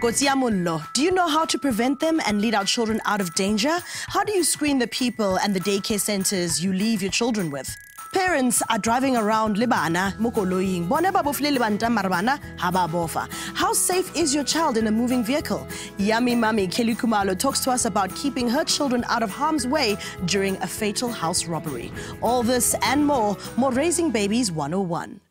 Kotsi ya mollo, do you know how to prevent them and lead our children out of danger? How do you screen the people and the daycare centers you leave your children with? Parents are driving around libana mokoloing bona ba bofile libanta marabana haba bofa. How safe is your child in a moving vehicle? Yummy Mummy Kelly Kumalo talks to us about keeping her children out of harm's way during a fatal house robbery. All this and more Raising Babies 101.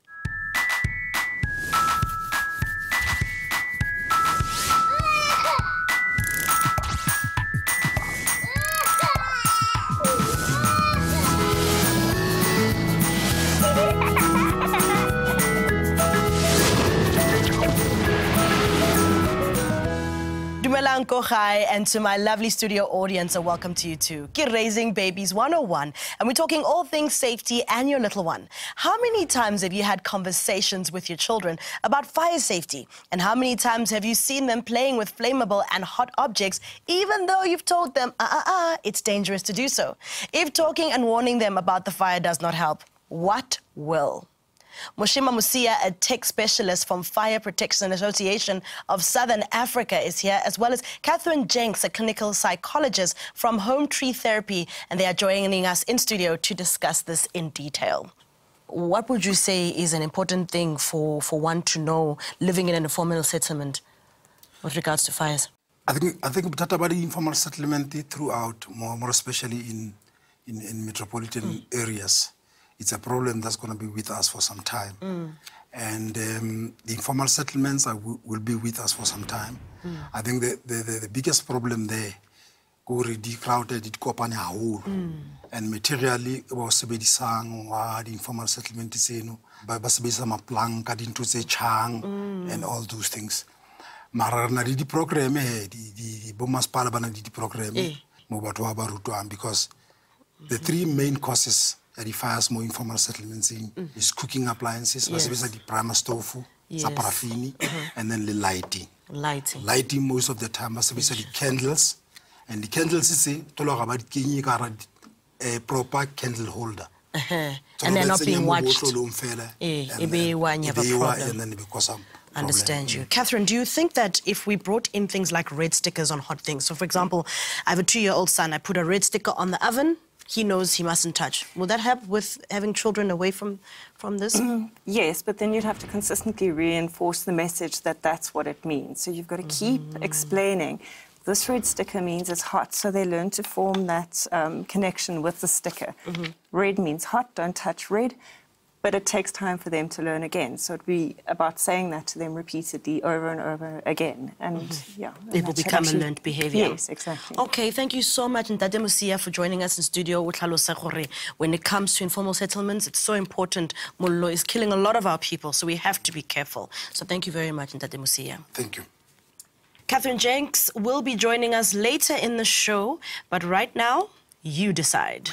Hi, and to my lovely studio audience, a welcome to you too. Raising Babies 101, and we're talking all things safety and your little one. How many times have you had conversations with your children about fire safety? And how many times have you seen them playing with flammable and hot objects, even though you've told them, it's dangerous to do so? If talking and warning them about the fire does not help, what will? Moshima Musia, a tech specialist from Fire Protection Association of Southern Africa, is here, as well as Catherine Jenks, a clinical psychologist from Home Tree Therapy, and they are joining us in studio to discuss this in detail. What would you say is an important thing for one to know living in an informal settlement with regards to fires? I think we talked about the informal settlement throughout, more especially in metropolitan areas. It's a problem that's going to be with us for some time. And the informal settlements will be with us for some time. I think the biggest problem there, go already crowded, it go on a whole. And materially, was the informal settlement is, by basabisa plank, into the chang, and all those things. Marana the program, the Bomas Palabana the program, because the three main causes that requires more informal settlements in is cooking appliances, the primer stove, paraffin, and then the lighting. Lighting most of the time, the candles. And the candles is a proper candle holder. And they're not being watched. And then because understand you. Catherine, do you think that if we brought in things like red stickers on hot things, so for example, I have a 2-year-old son, I put a red sticker on the oven, he knows he mustn't touch. Will that help with having children away from this? Yes, but then you'd have to consistently reinforce the message that that's what it means. So you've got to keep explaining. This red sticker means it's hot, so they learn to form that connection with the sticker. Red means hot, don't touch red. But it takes time for them to learn again. So it'd be about saying that to them repeatedly over and over again. And yeah. It will become a learned behavior. Yes, exactly. Okay, thank you so much, Ntate Musia, for joining us in studio. When it comes to informal settlements, it's so important. Mollo is killing a lot of our people, so we have to be careful. So thank you very much, Ntate Musia. Thank you. Catherine Jenks will be joining us later in the show, but right now, you decide.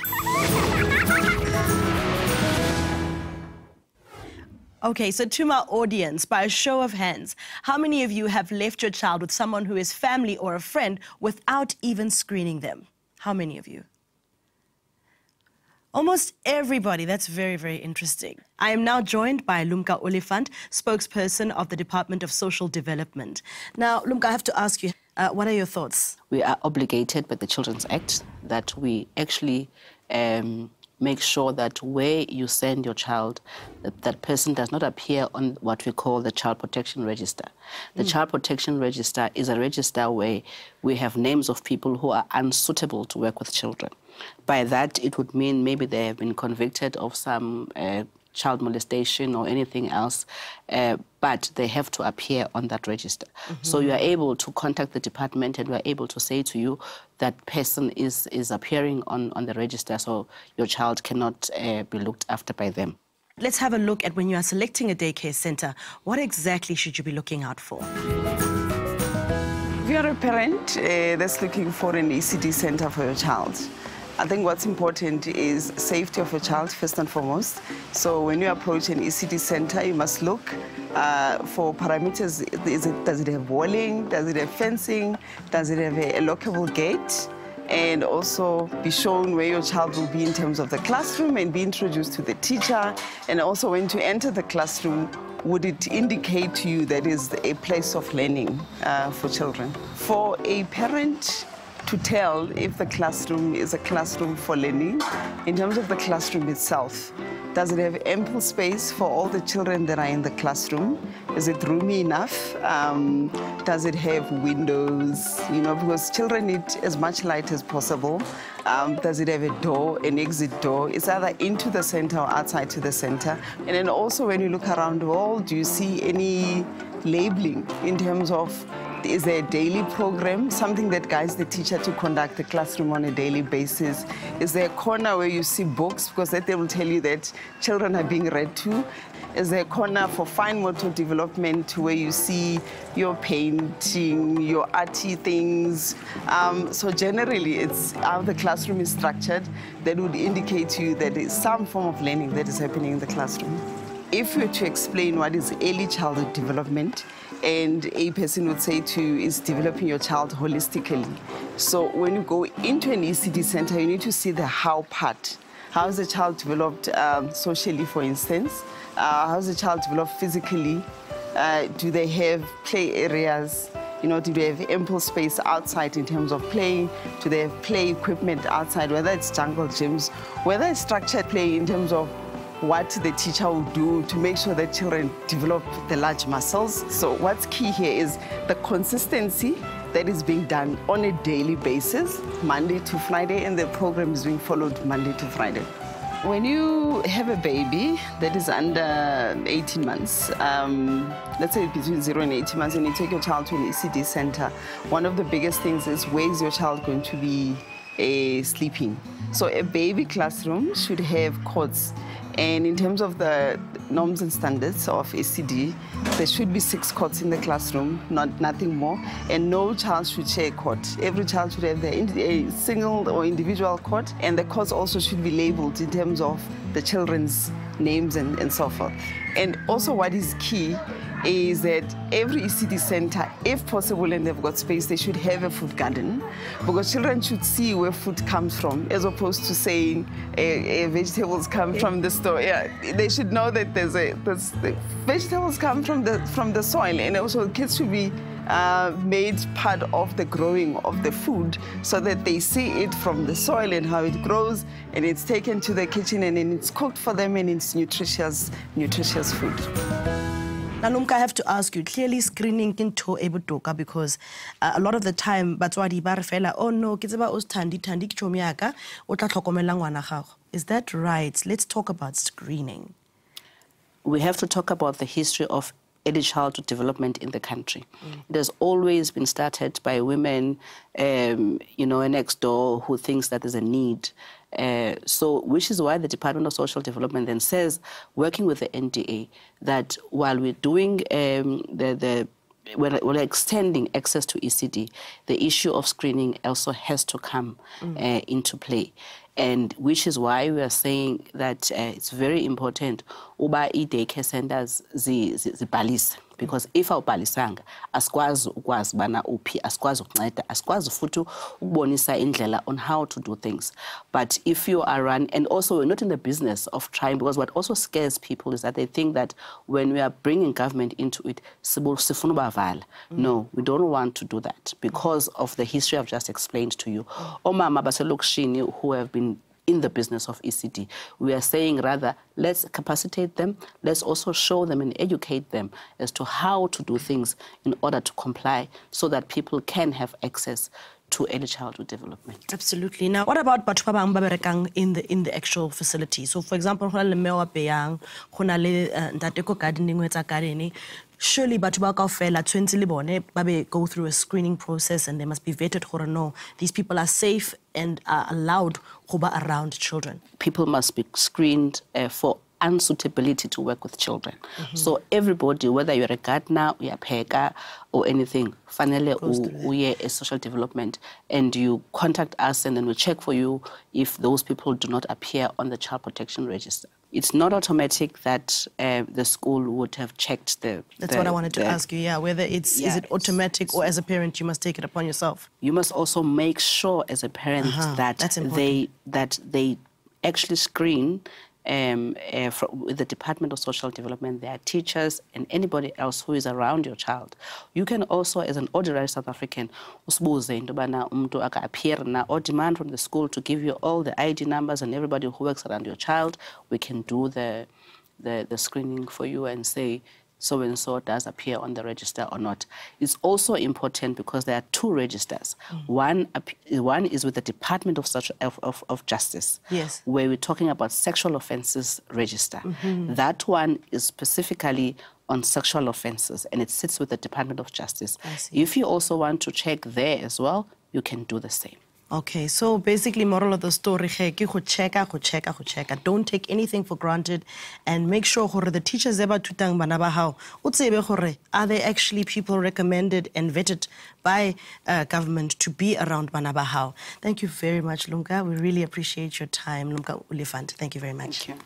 Okay, so to my audience, by a show of hands, how many of you have left your child with someone who is family or a friend without even screening them? How many of you? Almost everybody. That's very, very interesting. I am now joined by Lumka Oliphant, spokesperson of the Department of Social Development. Now, Lumka, I have to ask you, what are your thoughts? We are obligated by the Children's Act that we actually make sure that where you send your child, that person does not appear on what we call the Child Protection Register. The Child Protection Register is a register where we have names of people who are unsuitable to work with children. By that, it would mean maybe they have been convicted of some child molestation or anything else, but they have to appear on that register. So you are able to contact the department and we are able to say to you that person is appearing on the register, so your child cannot be looked after by them. Let's have a look at when you are selecting a daycare center. What exactly should you be looking out for? If you're a parent that's looking for an ECD center for your child, I think what's important is safety of your child first and foremost. So when you approach an ECD center, you must look for parameters. Does it have walling? Does it have fencing? Does it have a lockable gate? And also be shown where your child will be in terms of the classroom and be introduced to the teacher. And also when to enter the classroom, would it indicate to you that is a place of learning for children? For a parent to tell if the classroom is a classroom for learning, in terms of the classroom itself, does it have ample space for all the children that are in the classroom? Is it roomy enough? Does it have windows? You know, because children need as much light as possible. Does it have a door, an exit door? It's either into the center or outside to the center. And then also when you look around the wall, do you see any labeling in terms of, is there a daily program, something that guides the teacher to conduct the classroom on a daily basis? Is there a corner where you see books, because that they will tell you that children are being read to? Is there a corner for fine motor development where you see your painting, your arty things? So generally, it's how the classroom is structured that would indicate to you that there is some form of learning that is happening in the classroom. If we were to explain what is early childhood development, and a person would say to you, is developing your child holistically. So when you go into an ECD center, you need to see the how part. How is the child developed socially, for instance? How is the child developed physically? Do they have play areas? You know, do they have ample space outside in terms of playing? Do they have play equipment outside, whether it's jungle gyms, whether it's structured play in terms of what the teacher will do to make sure that children develop the large muscles. So what's key here is the consistency that is being done on a daily basis, Monday to Friday, and the program is being followed Monday to Friday. When you have a baby that is under 18 months, let's say between 0 and 18 months, and you take your child to an ECD center, one of the biggest things is where is your child going to be sleeping? So a baby classroom should have cots. And in terms of the norms and standards of ECD, there should be 6 cots in the classroom, nothing more, and no child should share a cot. Every child should have a single or individual cot, and the cots also should be labeled in terms of the children's names and so forth. And also what is key is that every ECD center, if possible and they've got space, they should have a food garden, because children should see where food comes from, as opposed to saying vegetables come from the store. Yeah, they should know that the vegetables come from the soil, and also kids should be made part of the growing of the food, so that they see it from the soil and how it grows, and it's taken to the kitchen and then it's cooked for them, and it's nutritious food. Nanumka, I have to ask you, clearly screening can to ebutoka, because a lot of the time, batswadi ba re fela, oh no, ke tseba o thandi ke chomi yaka, o tla tlhokomela ngwana gago. Is that right? Let's talk about screening. We have to talk about the history of early childhood development in the country. It has always been started by women, you know, next door who thinks that there's a need. So, which is why the Department of Social Development then says, working with the NDA, that while we're doing we're extending access to ECD, the issue of screening also has to come into play. And which is why we are saying that it's very important uba i-daycare centers zibhalise, because if awubhalisanga asikwazi ukwazi bana uphi, asikwazi ukunceda, asikwazi futhi ukubonisa indlela on how to do things. But if you are run, and also we're not in the business of trying, because what also scares people is that they think that when we are bringing government into it, sifuna ubavala. No, we don't want to do that because of the history I've just explained to you. Omama baselokishini who have been in the business of ECD, we are saying rather, let's capacitate them, let's also show them and educate them as to how to do things in order to comply, so that people can have access to early childhood development. Absolutely. Now, what about batho ba bang ba berekang in the actual facility? So, for example, hona le mme wa peyang, hona le ntate ko gardening wetsa gardening. Surely, batho ba kaofela tshwentse le bone ba be go through a screening process, and they must be vetted gore no, these people are safe and are allowed go ba around children. People must be screened for unsuitability to work with children. So everybody, whether you're a gardener, you're a peka, or anything, fanele uye a social development, and you contact us, and then we check for you if those people do not appear on the child protection register. It's not automatic that the school would have checked the... That's what I wanted to ask you, yeah, whether it's, is it automatic, or as a parent you must take it upon yourself? You must also make sure as a parent that they actually screen with the Department of Social Development, there are teachers and anybody else who is around your child. You can also, as an ordinary South African, or demand from the school to give you all the ID numbers and everybody who works around your child. We can do the screening for you and say, so-and-so does appear on the register or not. It's also important because there are two registers. One is with the Department of Justice, yes, where we're talking about sexual offences register. That one is specifically on sexual offences, and it sits with the Department of Justice. If you also want to check there as well, you can do the same. Okay, so basically, moral of the story, check. Don't take anything for granted, and make sure the teachers are they actually people recommended and vetted by government to be around Banabahau. Thank you very much, Lunga. We really appreciate your time, Lunga Ulifant. Thank you very much. Thank you.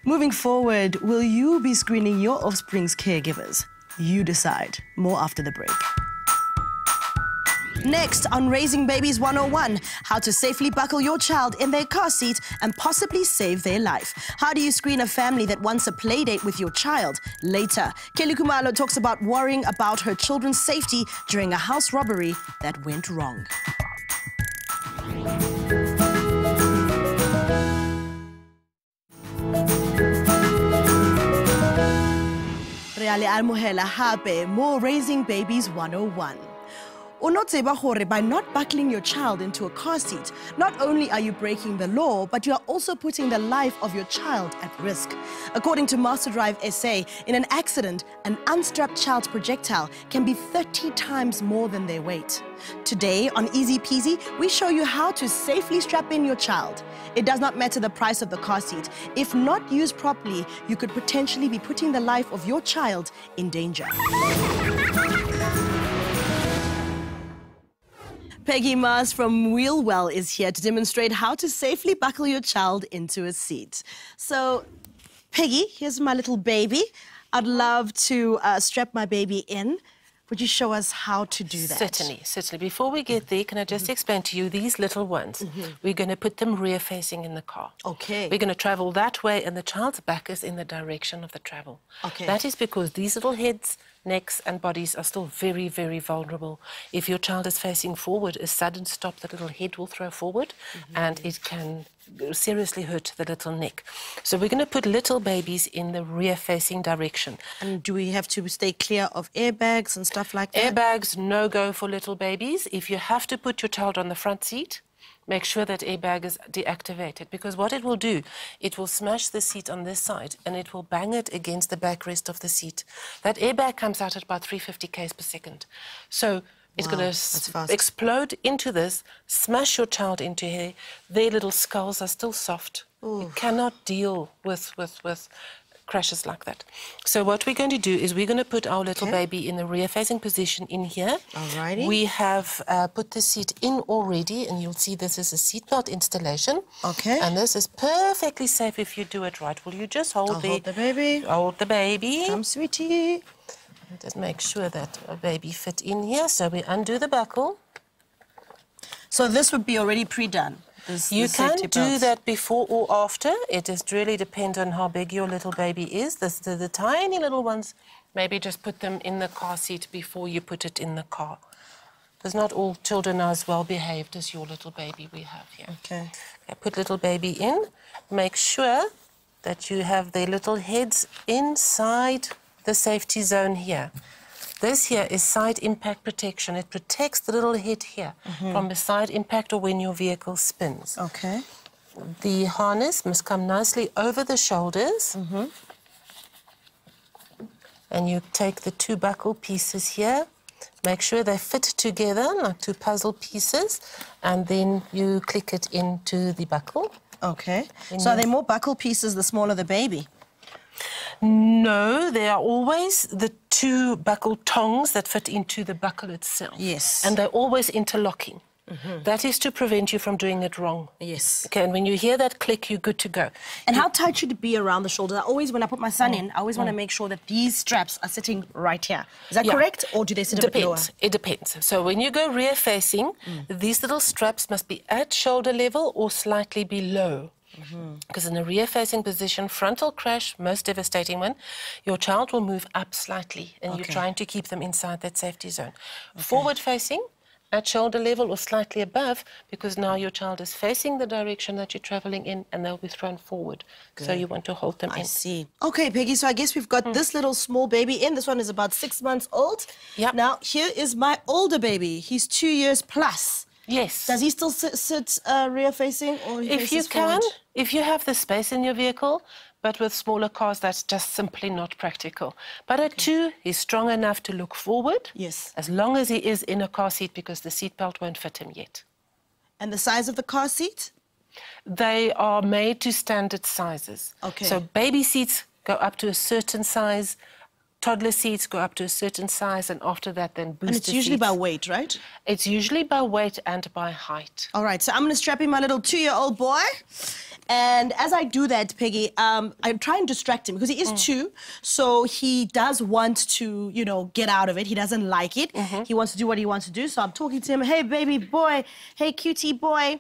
Moving forward, will you be screening your offspring's caregivers? You decide. More after the break. Next on Raising Babies 101, how to safely buckle your child in their car seat and possibly save their life. How do you screen a family that wants a play date with your child? Later, Kelly Kumalo talks about worrying about her children's safety during a house robbery that went wrong. Reale almohela hape, more Raising Babies 101. By not buckling your child into a car seat, not only are you breaking the law, but you are also putting the life of your child at risk. According to Master Drive SA, in an accident, an unstrapped child's projectile can be 30 times more than their weight. Today on Easy Peasy, we show you how to safely strap in your child. It does not matter the price of the car seat. If not used properly, you could potentially be putting the life of your child in danger. Peggy Mars from Wheelwell is here to demonstrate how to safely buckle your child into a seat. So, Peggy, here's my little baby. I'd love to strap my baby in. Would you show us how to do that? Certainly, certainly. Before we get there, can I just explain to you, these little ones, we're going to put them rear-facing in the car. Okay. We're going to travel that way, and the child's back is in the direction of the travel. Okay. That is because these little heads, necks and bodies are still very, very vulnerable. If your child is facing forward, a sudden stop, the little head will throw forward, and it can seriously hurt the little neck. So we're going to put little babies in the rear-facing direction. And do we have to stay clear of airbags and stuff like that? Airbags, no-go for little babies. If you have to put your child on the front seat, make sure that airbag is deactivated, because what it will do, it will smash the seat on this side and it will bang it against the backrest of the seat. That airbag comes out at about 350 k's per second. So it's going to explode into this, smash your child into here. Their little skulls are still soft. You cannot deal with crashes like that. So what we're going to do is we're going to put our little baby in the rear-facing position in here. Alrighty. We have put the seat in already, and you'll see this is a seatbelt installation. Okay. And this is perfectly safe if you do it right. Will you just hold hold the baby. Hold the baby. Come, sweetie. Just make sure that a baby fit in here. So we undo the buckle. So this would be already pre-done? You can do that before or after. It just really depends on how big your little baby is. The tiny little ones, maybe just put them in the car seat before you put it in the car. Because not all children are as well behaved as your little baby we have here. Okay. Put little baby in. Make sure that you have their little heads inside the safety zone here. This here is side impact protection. It protects the little head here from a side impact or when your vehicle spins. Okay. The harness must come nicely over the shoulders. And you take the two buckle pieces here. Make sure they fit together like two puzzle pieces. And then you click it into the buckle. Okay. So are there more buckle pieces the smaller the baby? No, there are always the two buckle tongs that fit into the buckle itself. Yes. And they're always interlocking. That is to prevent you from doing it wrong. Yes. Okay, and when you hear that click, you're good to go. And how tight should it be around the shoulders? When I put my son in, I always want to make sure that these straps are sitting right here. Is that correct? Or do they sit a bit lower? It depends. So when you go rear-facing, these little straps must be at shoulder level or slightly below. Because in a rear-facing position, frontal crash, most devastating one, your child will move up slightly, and you're trying to keep them inside that safety zone. Forward-facing, at shoulder level or slightly above, because now your child is facing the direction that you're traveling in, and they'll be thrown forward. So you want to hold them in. I see. Okay, Peggy, so I guess we've got this little small baby in. This one is about 6 months old. Yep. Now, here is my older baby. He's 2 years plus. Yes. Does he still sit rear-facing, or he If you faces forward? can, if you have the space in your vehicle, but with smaller cars, that's just simply not practical. But at 2, he's strong enough to look forward. Yes. As long as he is in a car seat, because the seatbelt won't fit him yet. And the size of the car seat? They are made to standard sizes. Okay. So baby seats go up to a certain size, toddler seats go up to a certain size, and after that then booster And it's usually seats. by weight, right? It's usually by weight and by height. All right, so I'm going to strap in my little 2-year-old boy. And as I do that, Peggy, I try and distract him because he is 2. So he does want to, you know, get out of it. He doesn't like it. He wants to do what he wants to do. So I'm talking to him, hey, baby boy, hey, cutie boy.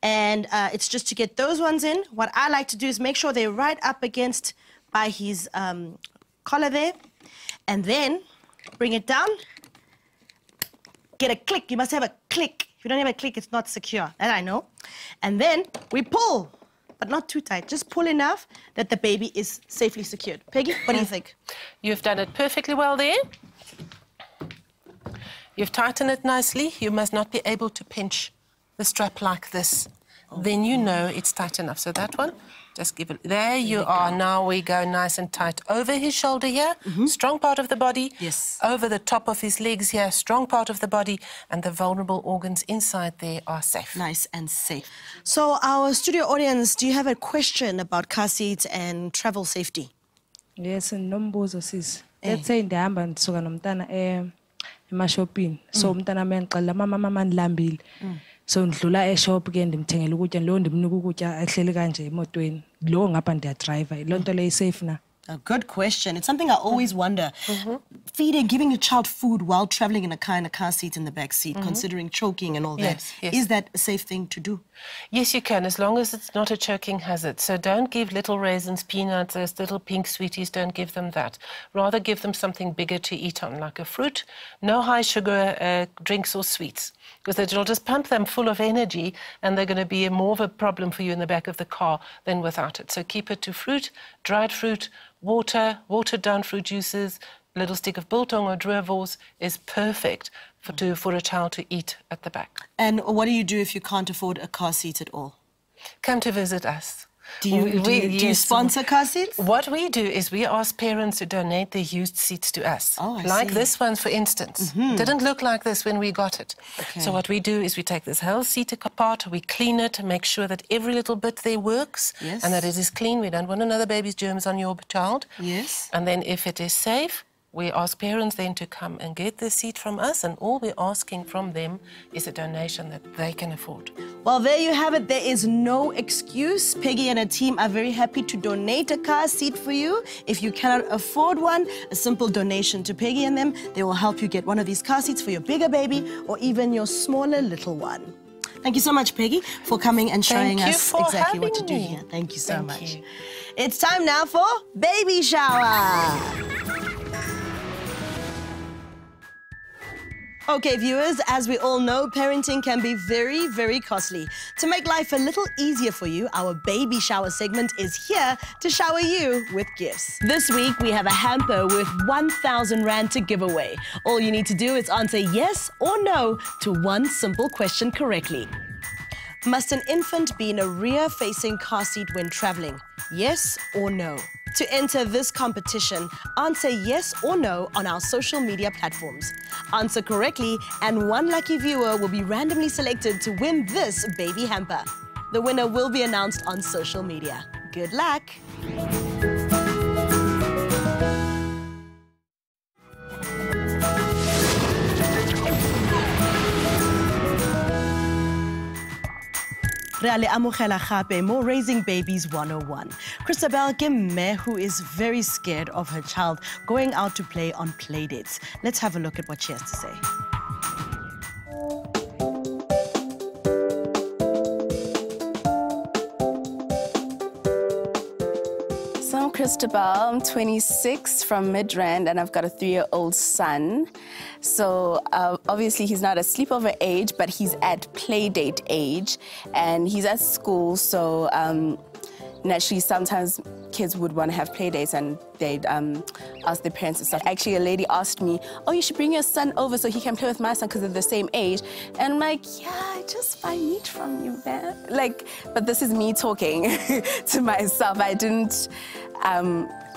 And it's just to get those ones in. What I like to do is make sure they're right up against by his collar there. And then bring it down. Get a click. You must have a click. If you don't have a click, it's not secure. That I know. And then we pull. But not too tight. Just pull enough that the baby is safely secured. Peggy, what do you think? You've done it perfectly well there. You've tightened it nicely. You must not be able to pinch the strap like this. Then you know it's tight enough. So that one, just give it. There you are. Now we go nice and tight over his shoulder here. Strong part of the body. Yes. Over the top of his legs here. Strong part of the body. And the vulnerable organs inside there are safe. Nice and safe. So our studio audience, do you have a question about car seats and travel safety? Yes, nombuzo sis. Let's say ndihamba ndisuka nomntana emashopini. So umntana mengixela mama ndilambile. So ndidlula eshop ke ndimthengela ukutya lo ndimnika ukutya ehleli kanje emotweni. Lo ngapha ndiyadriver. Lo nto le safe na. A good question. It's something I always wonder. Feeding, giving a child food while traveling in a car seat in the back seat, considering choking and all that. Yes. Is that a safe thing to do? Yes, you can, as long as it's not a choking hazard. So don't give little raisins, peanuts, those little pink sweeties, don't give them that. Rather give them something bigger to eat on, like a fruit. No high sugar drinks or sweets, because it'll just pump them full of energy, and they're going to be more of a problem for you in the back of the car than without it. So keep it to fruit, dried fruit, water, watered down fruit juices. A little stick of biltong or druivors is perfect for a child to eat at the back. And what do you do if you can't afford a car seat at all? Come to visit us. Do you sponsor car seats? What we do is we ask parents to donate their used seats to us. Oh, I like see. this one, for instance. Didn't look like this when we got it. Okay. So what we do is we take this whole seat apart, we clean it, make sure that every little bit there works, Yes. and that it is clean. We don't want another baby's germs on your child. Yes. And then if it is safe, we ask parents then to come and get the seat from us, and all we're asking from them is a donation that they can afford. Well, there you have it. There is no excuse. Peggy and her team are very happy to donate a car seat for you. If you cannot afford one, a simple donation to Peggy and them, they will help you get one of these car seats for your bigger baby or even your smaller little one. Thank you so much, Peggy, for coming and showing Thank you us for exactly what to do having me. here. Thank you so Thank much. you. It's time now for Baby Shower. Okay, viewers, as we all know, parenting can be very, very costly. To make life a little easier for you, our baby shower segment is here to shower you with gifts. This week, we have a hamper with 1,000 Rand to give away. All you need to do is answer yes or no to one simple question correctly. Must an infant be in a rear-facing car seat when traveling? Yes or no? To enter this competition, answer yes or no on our social media platforms. Answer correctly, and one lucky viewer will be randomly selected to win this baby hamper. The winner will be announced on social media. Good luck! Reale amogela gape mo Raising Babies 101. Christabel Gimme, who is very scared of her child going out to play on Playdates. Let's have a look at what she has to say. Christabel. I'm 26 from Midrand, and I've got a 3-year-old son. So obviously he's not at sleepover age, but he's at Playdate age, and he's at school. So naturally, sometimes kids would want to have play dates and they'd ask their parents and stuff. Actually, a lady asked me, oh, you should bring your son over so he can play with my son because they're the same age. And I'm like, yeah, I just buy meat from you, man. Like, but this is me talking to myself. I didn't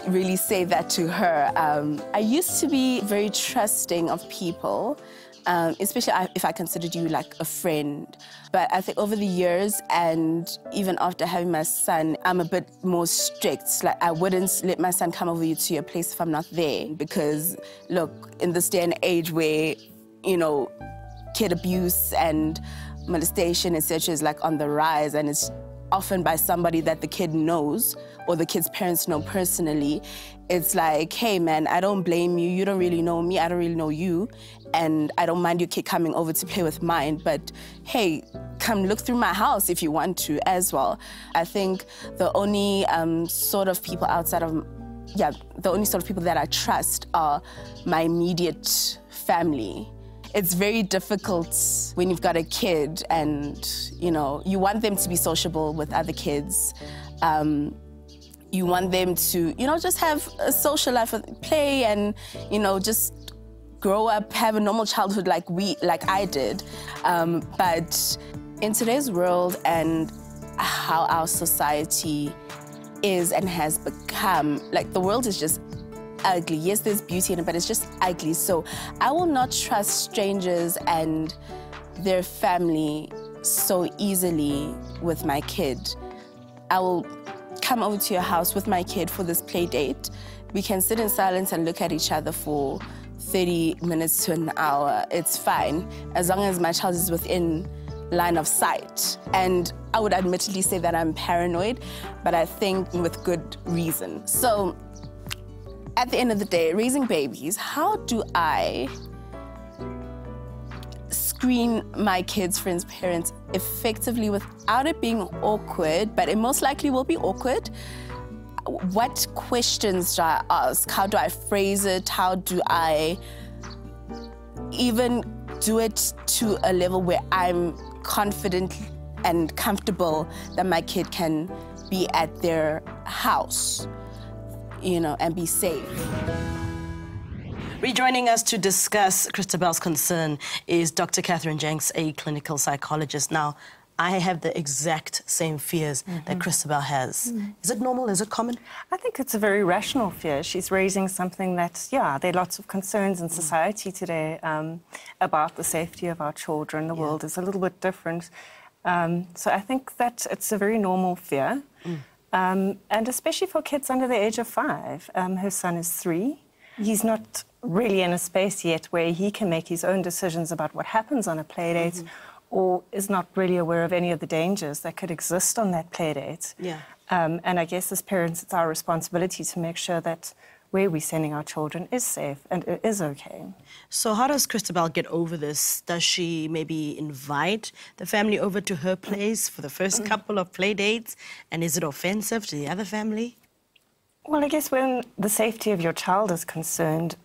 really say that to her. I used to be very trusting of people, especially if I considered you like a friend. But I think over the years, and even after having my son, I'm a bit more strict. Like, I wouldn't let my son come over to your place if I'm not there. Because, look, in this day and age where, you know, kid abuse and molestation, etc., is like on the rise, and it's often by somebody that the kid knows or the kid's parents know personally, it's like, hey, man, I don't blame you. You don't really know me. I don't really know you. And I don't mind your kid coming over to play with mine. But, hey, come look through my house if you want to as well. I think the only sort of people outside of, the only sort of people that I trust are my immediate family. It's very difficult when you've got a kid and, you know, you want them to be sociable with other kids. You want them to, you know, just have a social life, play and, you know, just grow up, have a normal childhood like I did. But in today's world and how our society is and has become, like, the world is just ugly. Yes, there's beauty in it, but it's just ugly. So I will not trust strangers and their family so easily with my kid. I will come over to your house with my kid for this play date. We can sit in silence and look at each other for 30 minutes to an hour. It's fine, as long as my child is within line of sight. And I would admittedly say that I'm paranoid, but I think with good reason. So at the end of the day, raising babies, how do I screen my kids' friends' parents effectively without it being awkward, but it most likely will be awkward? What questions do I ask? How do I phrase it? How do I even do it to a level where I'm confident and comfortable that my kid can be at their house, you know, and be safe? Rejoining us to discuss Christabel's concern is Dr. Catherine Jenks, a clinical psychologist. Now, I have the exact same fears that Christabel has. Is it normal? Is it common? I think it's a very rational fear. She's raising something that, yeah, there are lots of concerns in society today about the safety of our children. The world is a little bit different. So I think that it's a very normal fear. And especially for kids under the age of 5. Her son is 3. He's not really in a space yet where he can make his own decisions about what happens on a play date, or is not really aware of any of the dangers that could exist on that play date. And I guess as parents, it's our responsibility to make sure that where we're sending our children is safe and it is okay. So how does Christabel get over this? Does she maybe invite the family over to her place for the first couple of play dates? And is it offensive to the other family? Well, I guess when the safety of your child is concerned,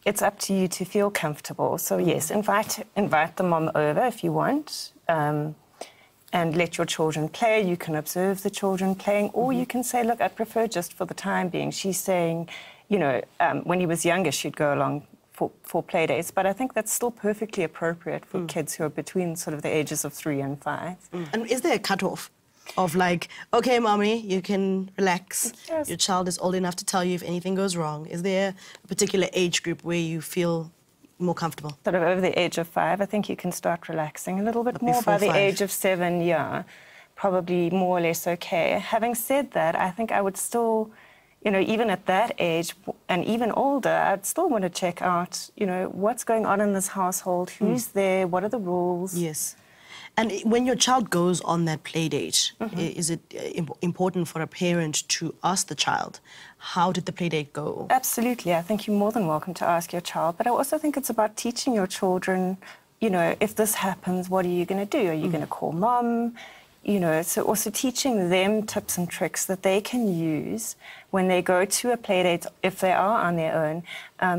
it's up to you to feel comfortable. So yes, invite the mom over if you want, and let your children play. You can observe the children playing, or you can say, look, I prefer just for the time being. She's saying, you know, when he was younger, she'd go along for play dates, but I think that's still perfectly appropriate for kids who are between sort of the ages of 3 and 5. And is there a cutoff of like, okay, mommy, you can relax. Yes. Your child is old enough to tell you if anything goes wrong. Is there a particular age group where you feel more comfortable? Sort of over the age of 5, I think you can start relaxing a little bit But more. before By the 5? age of 7, yeah, probably more or less okay. Having said that, I think I would still, you know, even at that age and even older, I'd still want to check out, you know, what's going on in this household, who's there, what are the rules. Yes. And when your child goes on that play date, is it important for a parent to ask the child, how did the play date go? Absolutely. I think you're more than welcome to ask your child, but I also think it's about teaching your children, you know, if this happens, what are you going to do? Are you going to call mom? You know, so also teaching them tips and tricks that they can use when they go to a playdate, if they are on their own,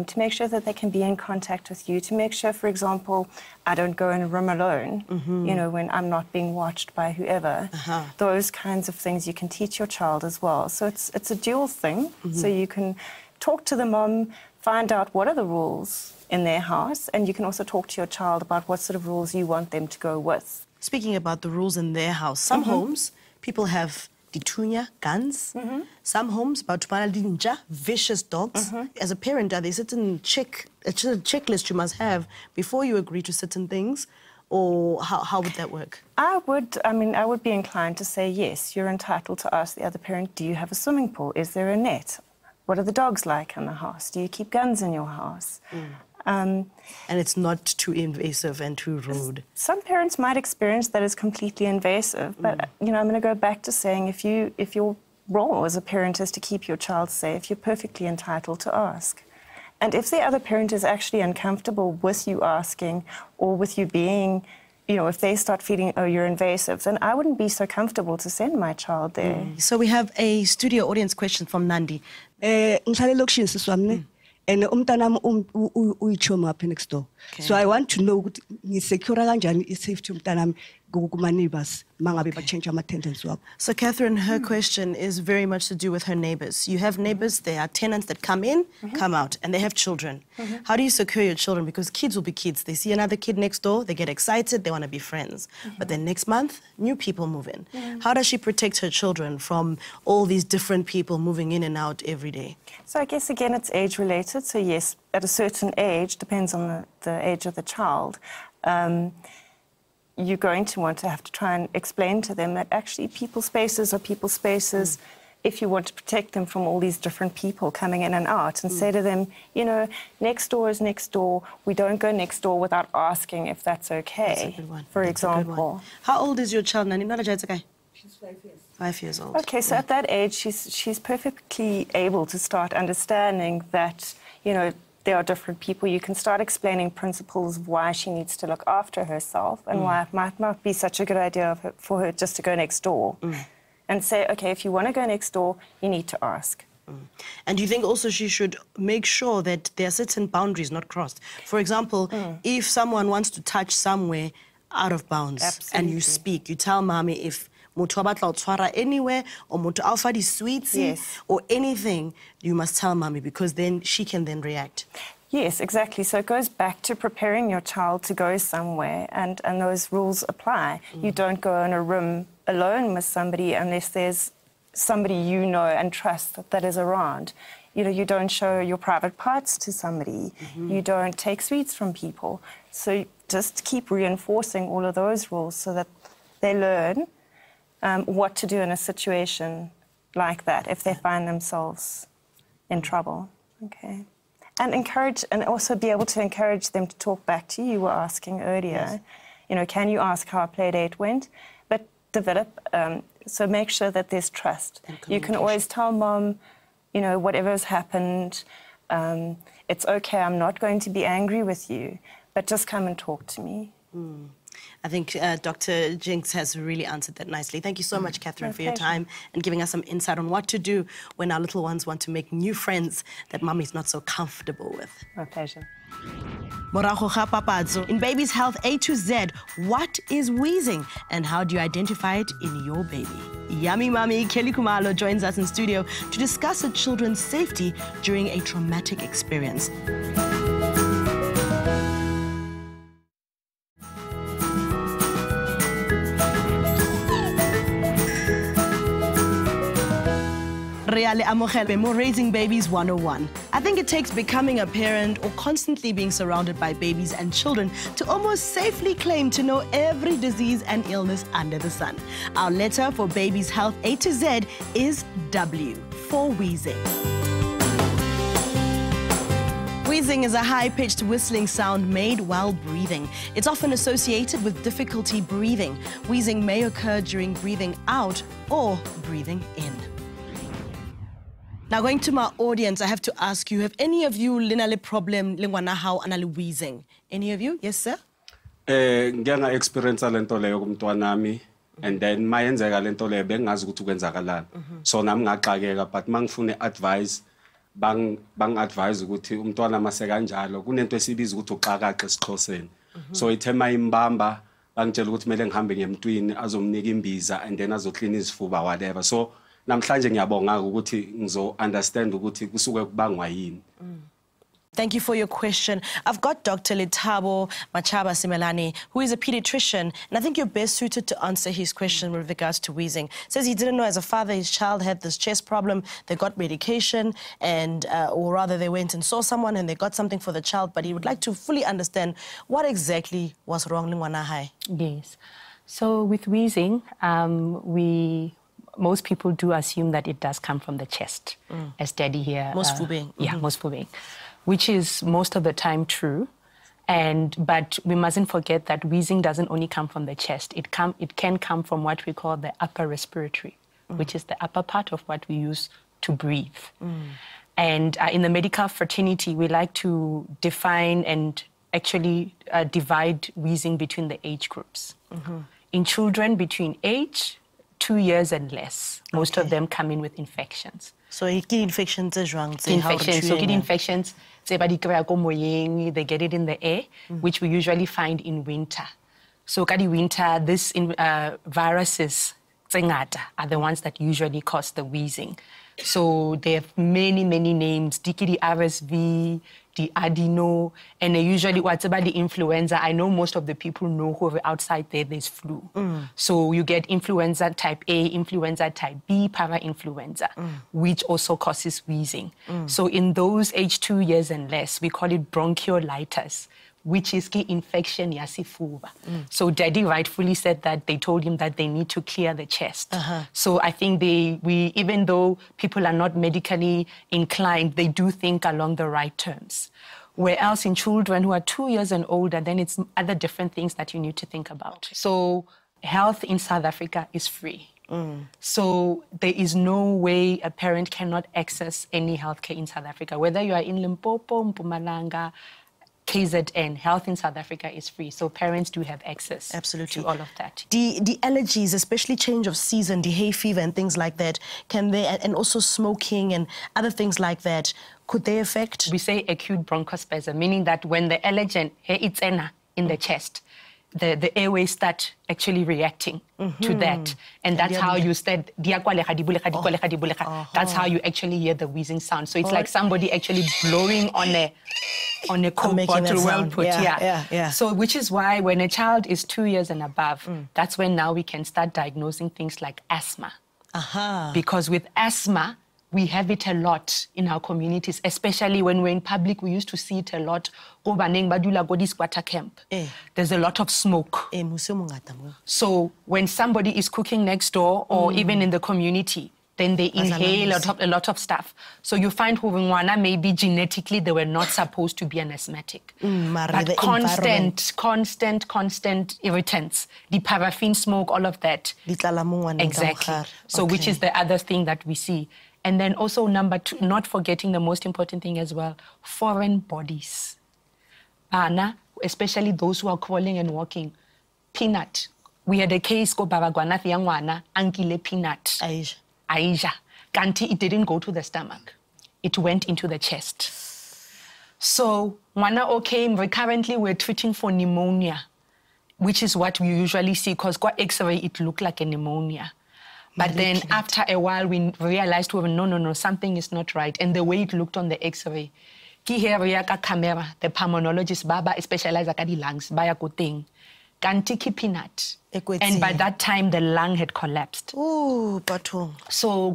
to make sure that they can be in contact with you, to make sure, for example, I don't go in a room alone, you know, when I'm not being watched by whoever. Those kinds of things you can teach your child as well. So it's a dual thing. So you can talk to the mom, find out what are the rules in their house, and you can also talk to your child about what sort of rules you want them to go with. Speaking about the rules in their house, some homes, people have ditunya, guns. Some homes, vicious dogs. As a parent, are there certain checklist you must have before you agree to certain things? Or how would that work? I would be inclined to say yes, you're entitled to ask the other parent, do you have a swimming pool? Is there a net? What are the dogs like in the house? Do you keep guns in your house? And it's not too invasive and too rude. Some parents might experience that as completely invasive, but you know, I'm going to go back to saying if your role as a parent is to keep your child safe, you're perfectly entitled to ask. And if the other parent is actually uncomfortable with you asking or with you being, you know, if they start feeling, oh, you're invasive, then I wouldn't be so comfortable to send my child there. So we have a studio audience question from Nandi. And umtanam uyichoma up next door. So I want to know secure kanjani safety umtanam kuma neighbors mangabe change attendance. So Catherine, her question is very much to do with her neighbors. You have neighbors, there are tenants that come in, come out, and they have children. How do you secure your children? Because kids will be kids. They see another kid next door, they get excited, they want to be friends. But then next month, new people move in. How does she protect her children from all these different people moving in and out every day? So I guess, again, it's age-related. So yes, at a certain age, depends on the age of the child, you're going to want to have to try and explain to them that actually people's spaces are people's spaces if you want to protect them from all these different people coming in and out, and say to them, you know, next door is next door. We don't go next door without asking if that's okay, that's a good one. For that's example. How old is your child, Nani? She's 5 years. 5 years old. Okay, so at that age, she's perfectly able to start understanding that, you know, there are different people. You can start explaining principles of why she needs to look after herself and why it might not be such a good idea for her just to go next door. And say, okay, if you want to go next door, you need to ask. And do you think also she should make sure that there are certain boundaries not crossed? For example, if someone wants to touch somewhere out of bounds and you speak, you tell mommy if anywhere or sweets or anything, you must tell mommy because then she can then react. Yes, exactly. So it goes back to preparing your child to go somewhere, and those rules apply. You don't go in a room alone with somebody unless there's somebody you know and trust that is around. You know, you don't show your private parts to somebody. You don't take sweets from people. So just keep reinforcing all of those rules so that they learn what to do in a situation like that if they find themselves in trouble. Okay. And encourage, and also be able to encourage them to talk back to you. You were asking earlier, you know, can you ask how a play date went? But develop, so make sure that there's trust. You can always tell mom, you know, whatever's happened, it's okay, I'm not going to be angry with you, but just come and talk to me. I think Dr. Jinx has really answered that nicely. Thank you so much, Catherine, for your time and giving us some insight on what to do when our little ones want to make new friends that mommy's not so comfortable with. My pleasure. In Baby's Health A to Z, what is wheezing and how do you identify it in your baby? Yummy Mommy Kelly Kumalo joins us in studio to discuss her children's safety during a traumatic experience. Raising Babies 101. I think it takes becoming a parent or constantly being surrounded by babies and children to almost safely claim to know every disease and illness under the sun. Our letter for Babies Health A to Z is W for wheezing. Wheezing is a high-pitched whistling sound made while breathing. It's often associated with difficulty breathing. Wheezing may occur during breathing out or breathing in. Now, going to my audience, I have to ask you, have any of you linale problem lingwana how anali wheezing? Any of you? Yes, sir? Ngiyanga experience lento leyo kumntwanami And then mayenzeka lento le bengazi ukuthi kwenzakalani. So nami ngaxakeka but mangifune advice bang advise ukuthi umntwana mase kanjalo kunento esibiza ukuthi uxakaxe esiXhoseni. So ithe mayimbamba bangitshela ukuthi kumele ngihambe ngemntwini azomnika imbiza and then azoklina izifuba whatever. So namhlanje ngiyabonga ukuthi ngizo understand ukuthi kusuke kubangwa yini. Thank you for your question. I've got Dr. Letabo Machaba Simelani, who is a pediatrician, and I think you're best suited to answer his question with regards to wheezing. Says he didn't know as a father his child had this chest problem. They got medication, and or rather they went and saw someone and they got something for the child, but he would like to fully understand what exactly was wrong in Wanahai. Yes. So with wheezing, most people do assume that it does come from the chest, as Daddy here. Most fubing. Yeah, most fubing. Which is most of the time true. But we mustn't forget that wheezing doesn't only come from the chest. It can come from what we call the upper respiratory, which is the upper part of what we use to breathe. And in the medical fraternity, we like to define and actually divide wheezing between the age groups. In children between age 2 years and less, most of them come in with infections. So kid infections is wrong. Infections. So kid infections, they get it in the air, which we usually find in winter. So kadi winter, this viruses are the ones that usually cause the wheezing. So they have many, many names. The RSV, the adeno, and usually what's about the influenza. I know most of the people know who are outside there's flu. So you get influenza type A, influenza type B, para-influenza, which also causes wheezing. So in those age 2 years and less, we call it bronchiolitis, which is the infection yasifuba. So Daddy rightfully said that they told him that they need to clear the chest. So I think even though people are not medically inclined, they do think along the right terms. Whereas in children who are 2 years and older, then it's other different things that you need to think about. So health in South Africa is free. So there is no way a parent cannot access any healthcare in South Africa, whether you are in Limpopo, Mpumalanga, KZN, health in South Africa is free, so parents do have access to all of that. The allergies, especially change of season, the hay fever and things like that, and also smoking and other things like that, could they affect? We say acute bronchospasm, meaning that when the allergen hits in the chest, the airways start actually reacting to that. And that's how you said, that's how you actually hear the wheezing sound. So it's like somebody actually blowing on a Coke bottle, well put, So which is why when a child is 2 years and above, that's when now we can start diagnosing things like asthma. Because with asthma, we have it a lot in our communities, especially when we're in public. We used to see it a lot. There's a lot of smoke. So when somebody is cooking next door or even in the community, then they inhale a lot of stuff. So you find Huvingwana, maybe genetically they were not supposed to be an asthmatic. But constant irritants, the paraffin smoke, all of that. Exactly. So which is the other thing that we see. And then also number two, not forgetting the most important thing as well, foreign bodies. Especially those who are crawling and walking. Peanut. We had a case go Baragwana Thiangwana, Ankile peanut. Aisha. Kanti, it didn't go to the stomach. It went into the chest. So, Mwana came, recurrently we're treating for pneumonia, which is what we usually see, because got X-ray, it looked like a pneumonia. But then after a while, we realized, no, something is not right. And the way it looked on the X-ray, camera, the pulmonologist, Baba specialized in the lungs, baya kuting, kantiki peanut. And by that time, the lung had collapsed. So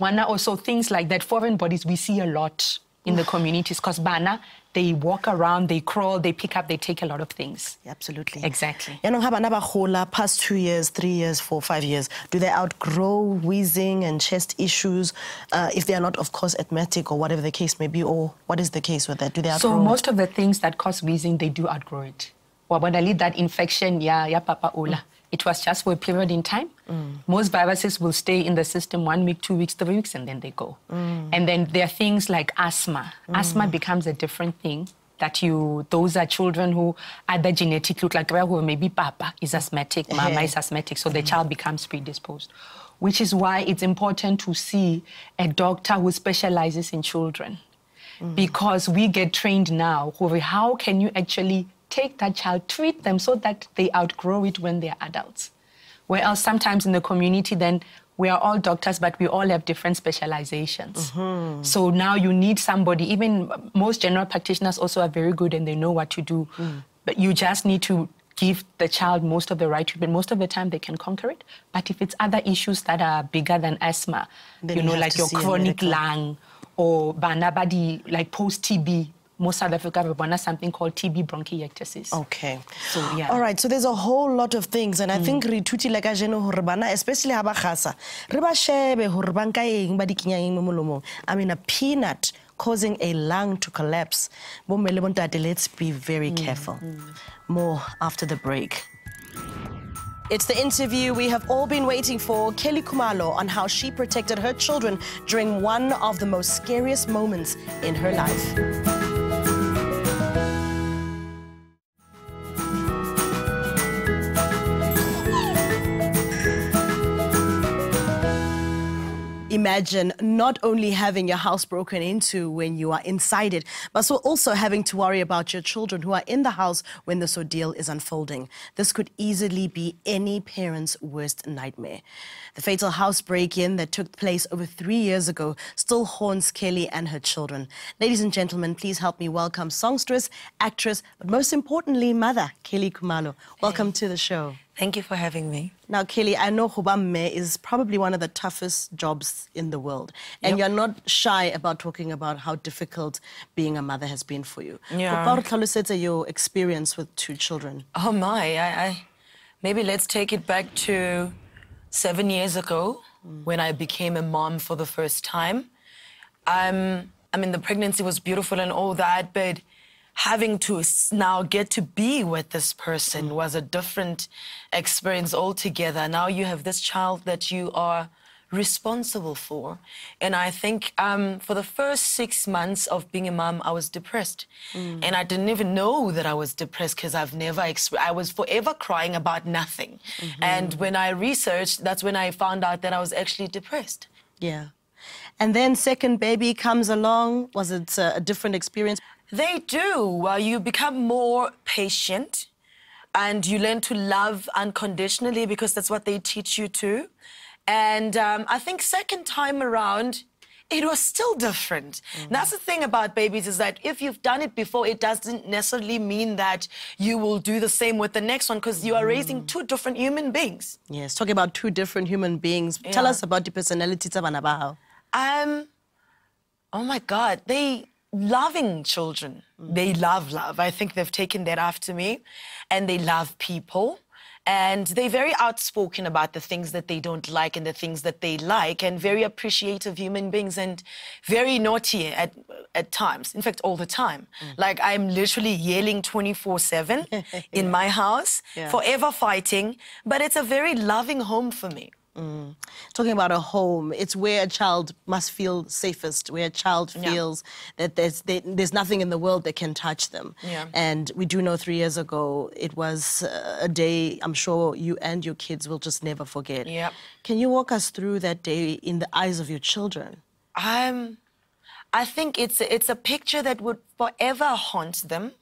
also things like that, foreign bodies, we see a lot in the communities, because Bana, they walk around, they crawl, they pick up, they take a lot of things. Absolutely. Exactly. Past 2 years, 3 years, 4, 5 years, do they outgrow wheezing and chest issues if they are not, of course, asthmatic or whatever the case may be, or what is the case with that? Do they outgrow So most of the things that cause wheezing, they do outgrow it. When I lead that infection, papa ola. It was just for a period in time. Most viruses will stay in the system 1 week, 2 weeks, 3 weeks, and then they go. And then there are things like asthma. Asthma becomes a different thing that those are children who either genetically look like, who maybe papa is asthmatic, mama is asthmatic, so the child becomes predisposed. Which is why it's important to see a doctor who specializes in children. Because we get trained now, how can you actually take that child, treat them so that they outgrow it when they're adults. Whereas sometimes in the community then, we are all doctors, but we all have different specializations. So now you need somebody, even most general practitioners also are very good and they know what to do. But you just need to give the child most of the right treatment. Most of the time they can conquer it. But if it's other issues that are bigger than asthma, then you know, like your chronic lung or banabadi, like post-TB, most South Africa, we want something called TB bronchiectasis. Okay. So, yeah. All right, so there's a whole lot of things, and I think re thuti la ka jeno hore bana, especially ha ba khasa, re ba shebe hore ba nka eng ba di kenya eng mo molomong. I mean, a peanut causing a lung to collapse. Bomme le bontate, let's be very careful. More after the break. It's the interview we have all been waiting for, Kelly Khumalo, on how she protected her children during one of the most scariest moments in her life. Imagine not only having your house broken into when you are inside it, but so also having to worry about your children who are in the house when this ordeal is unfolding. This could easily be any parent's worst nightmare. The fatal house break-in that took place over 3 years ago still haunts Kelly and her children. Ladies and gentlemen, please help me welcome songstress, actress, but most importantly, mother, Kelly Khumalo. Welcome to the show. Thank you for having me. Now, Kelly, I know Hubamme is probably one of the toughest jobs in the world. And you're not shy about talking about how difficult being a mother has been for you. Yeah. Your experience with 2 children. Oh, my. Maybe let's take it back to 7 years ago when I became a mom for the first time. I mean, the pregnancy was beautiful and all that, but having to now get to be with this person was a different experience altogether. Now you have this child that you are responsible for. And I think for the first 6 months of being a mom, I was depressed. And I didn't even know that I was depressed because I was forever crying about nothing. And when I researched, that's when I found out that I was actually depressed. Yeah. And then second baby comes along. Was it a different experience? They do. You become more patient and you learn to love unconditionally because that's what they teach you to. And I think second time around, it was still different. That's the thing about babies is that if you've done it before, it doesn't necessarily mean that you will do the same with the next one because you are raising 2 different human beings. Yes, talking about 2 different human beings. Tell us about the personalities of Anabao. Oh, my God. Loving children. They love love. I think they've taken that after me. And they love people. And they're very outspoken about the things that they don't like and the things that they like, and very appreciative human beings and very naughty at times. In fact, all the time. Like, I'm literally yelling 24/7 in my house, forever fighting. But it's a very loving home for me. Talking about a home, it's where a child must feel safest, where a child feels that there's nothing in the world that can touch them. And we do know 3 years ago, it was a day I'm sure you and your kids will just never forget. Can you walk us through that day in the eyes of your children? I think it's a picture that would forever haunt them.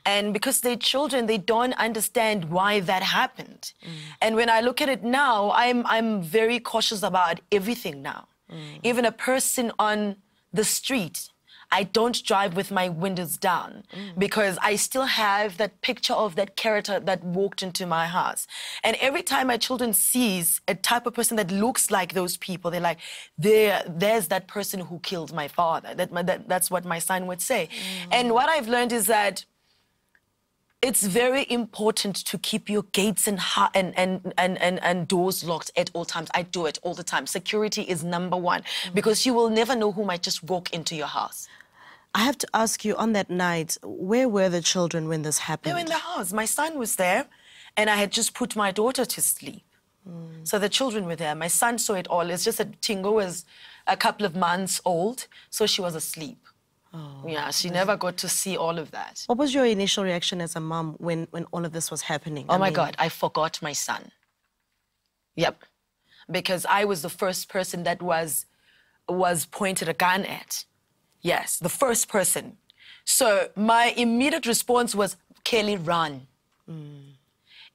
And because they're children, they don't understand why that happened. And when I look at it now, I'm very cautious about everything now. Even a person on the street, I don't drive with my windows down because I still have that picture of that character that walked into my house. And every time my children sees a type of person that looks like those people, they're like, there's that person who killed my father. That's what my son would say. And what I've learned is that it's very important to keep your gates and doors locked at all times. I do it all the time. Security is #1 because you will never know who might just walk into your house. I have to ask you, on that night, where were the children when this happened? They were in the house. My son was there, and I had just put my daughter to sleep. So the children were there. My son saw it all. It's just that Tingo was a couple of months old, so she was asleep. Yeah, she never got to see all of that. What was your initial reaction as a mom when all of this was happening? Oh my God, I forgot my son. Yep. Because I was the first person that was pointed a gun at. Yes, the first person. So my immediate response was, Kelly, run.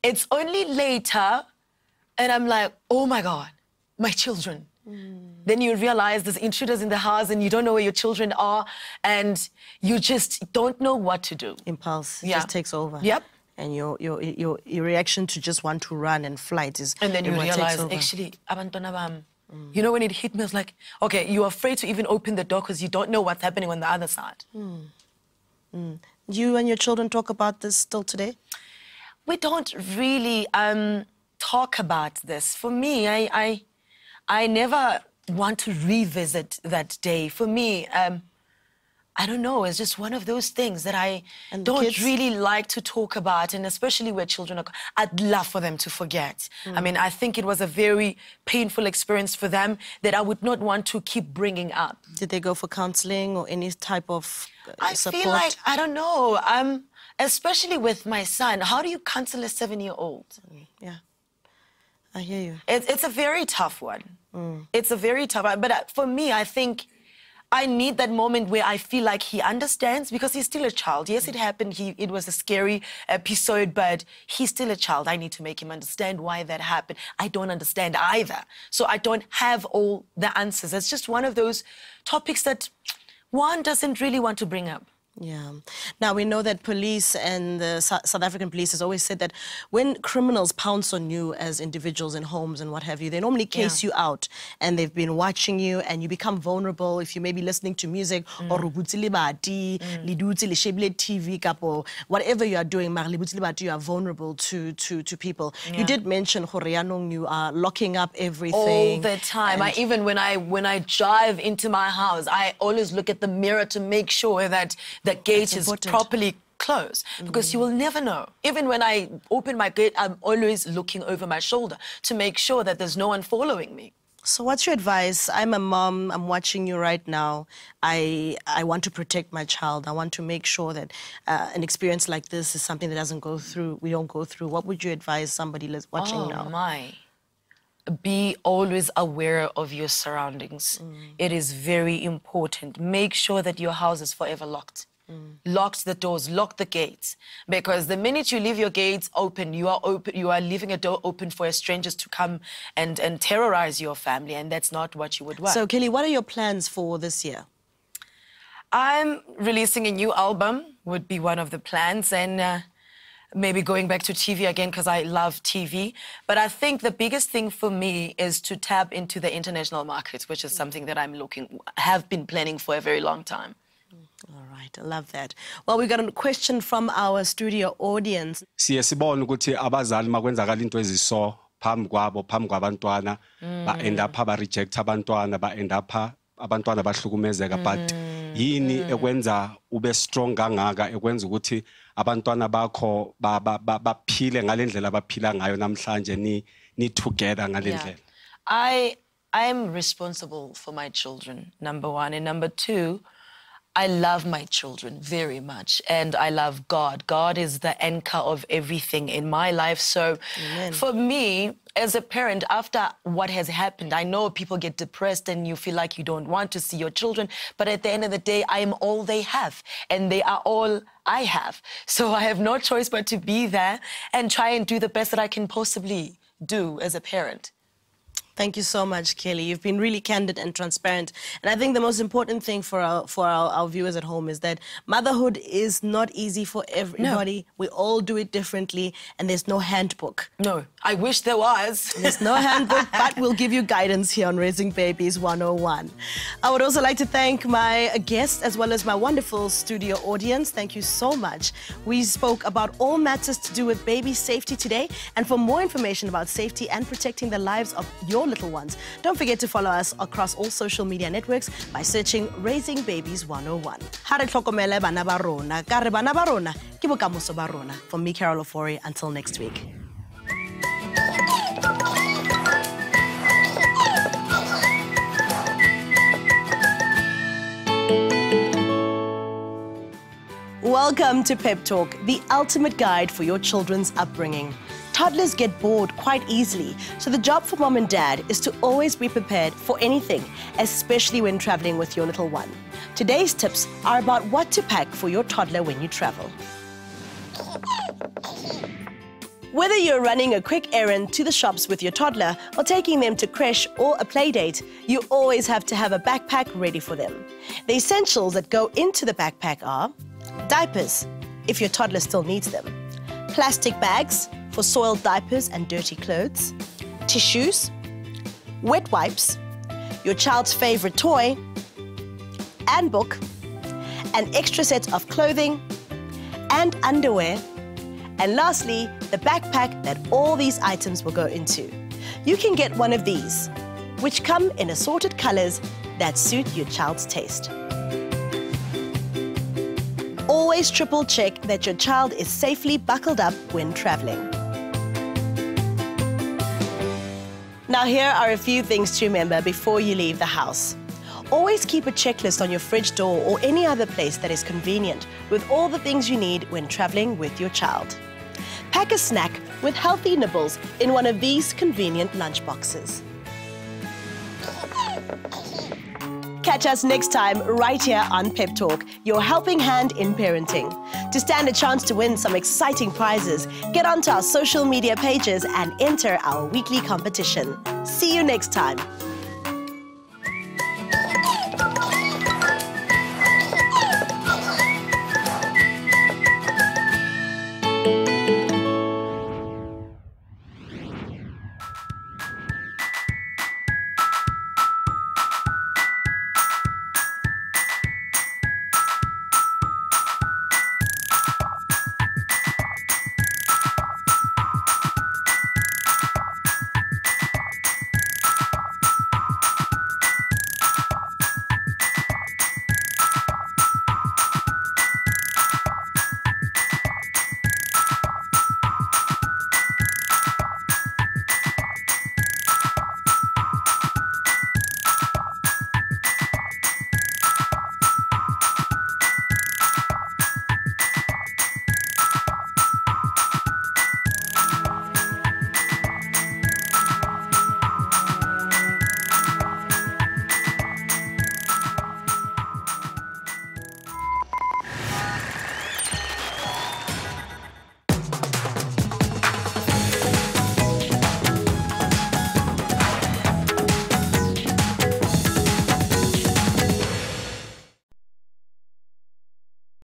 It's only later, and I'm like, oh my God, my children. Then you realize there's intruders in the house and you don't know where your children are and you just don't know what to do. Impulse just takes over. Yep. And your reaction to just want to run and flight is... And then you realize, actually, you know, when it hit me, I was like, okay, you're afraid to even open the door because you don't know what's happening on the other side. You and your children talk about this still today? We don't really talk about this. For me, I never want to revisit that day. For me, I don't know, it's just one of those things that I don't really like to talk about, and especially where children are, I'd love for them to forget. I mean, I think it was a very painful experience for them that I would not want to keep bringing up. Did they go for counseling or any type of support? I feel like, I don't know, especially with my son, how do you counsel a 7-year-old? Yeah, I hear you. It's a very tough one. It's a very tough one. But for me, I think I need that moment where I feel like he understands because he's still a child. Yes, it happened. It was a scary episode, but he's still a child. I need to make him understand why that happened. I don't understand either. So I don't have all the answers. It's just one of those topics that one doesn't really want to bring up. Yeah. Now, we know that police and the South African police has always said that when criminals pounce on you as individuals in homes and what have you, they normally case you out and they've been watching you and you become vulnerable if you may be listening to music or TV, whatever you are doing, you are vulnerable to people. You did mention, you are locking up everything. All the time. Even when I drive into my house, I always look at the mirror to make sure that the gate is properly closed, because you will never know. Even when I open my gate, I'm always looking over my shoulder to make sure that there's no one following me. So what's your advice? I'm a mom, I'm watching you right now. I want to protect my child. I want to make sure that an experience like this is something that we don't go through. What would you advise somebody watching now? Oh my. Be always aware of your surroundings. It is very important. Make sure that your house is forever locked. Lock the doors, lock the gates. Because the minute you leave your gates open, you are leaving a door open for strangers to come and terrorize your family, and that's not what you would want. So, Kelly, what are your plans for this year? I'm releasing a new album, would be one of the plans, and maybe going back to TV again because I love TV. But I think the biggest thing for me is to tap into the international market, which is something that have been planning for a very long time. All right, I love that. Well, we got a question from our studio audience. Siyasibona ukuthi abazali makwenzakala into eziso phambi kwabantwana ba end up ba reject abantwana ba end up abantwana bahlukumezeka, but yini ekwenza ube strong kangaka ekwenza ukuthi abantwana bakho baphile ngalendlela abaphila ngayo namhlanje ni together ngalendlela? I am responsible for my children, number one, and number two, I love my children very much, and I love God. God is the anchor of everything in my life. So for me, as a parent, after what has happened, I know people get depressed and you feel like you don't want to see your children, but at the end of the day, I am all they have, and they are all I have. So I have no choice but to be there and try and do the best that I can possibly do as a parent. Thank you so much, Kelly. You've been really candid and transparent. And I think the most important thing for our viewers at home is that motherhood is not easy for everybody. No. We all do it differently, and there's no handbook. No, I wish there was. There's no handbook, but we'll give you guidance here on Raising Babies 101. I would also like to thank my guests as well as my wonderful studio audience. Thank you so much. We spoke about all matters to do with baby safety today. And for more information about safety and protecting the lives of your little ones, don't forget to follow us across all social media networks by searching Raising Babies 101. Ha re tlhokomele bana ba rona, ka re bana ba rona ke bokamoso ba rona. From me, Carol Ofori, until next week. Welcome to Pep Talk, the ultimate guide for your children's upbringing. Toddlers get bored quite easily, so the job for mom and dad is to always be prepared for anything, especially when traveling with your little one. Today's tips are about what to pack for your toddler when you travel. Whether you're running a quick errand to the shops with your toddler or taking them to crèche or a playdate, you always have to have a backpack ready for them. The essentials that go into the backpack are diapers, if your toddler still needs them, plastic bags for soiled diapers and dirty clothes, tissues, wet wipes, your child's favorite toy, and book, an extra set of clothing and underwear, and lastly, the backpack that all these items will go into. You can get one of these, which come in assorted colors that suit your child's taste. Always triple check that your child is safely buckled up when traveling. Now here are a few things to remember before you leave the house. Always keep a checklist on your fridge door or any other place that is convenient with all the things you need when traveling with your child. Pack a snack with healthy nibbles in one of these convenient lunch boxes. Catch us next time right here on Pep Talk, your helping hand in parenting. To stand a chance to win some exciting prizes, get onto our social media pages and enter our weekly competition. See you next time.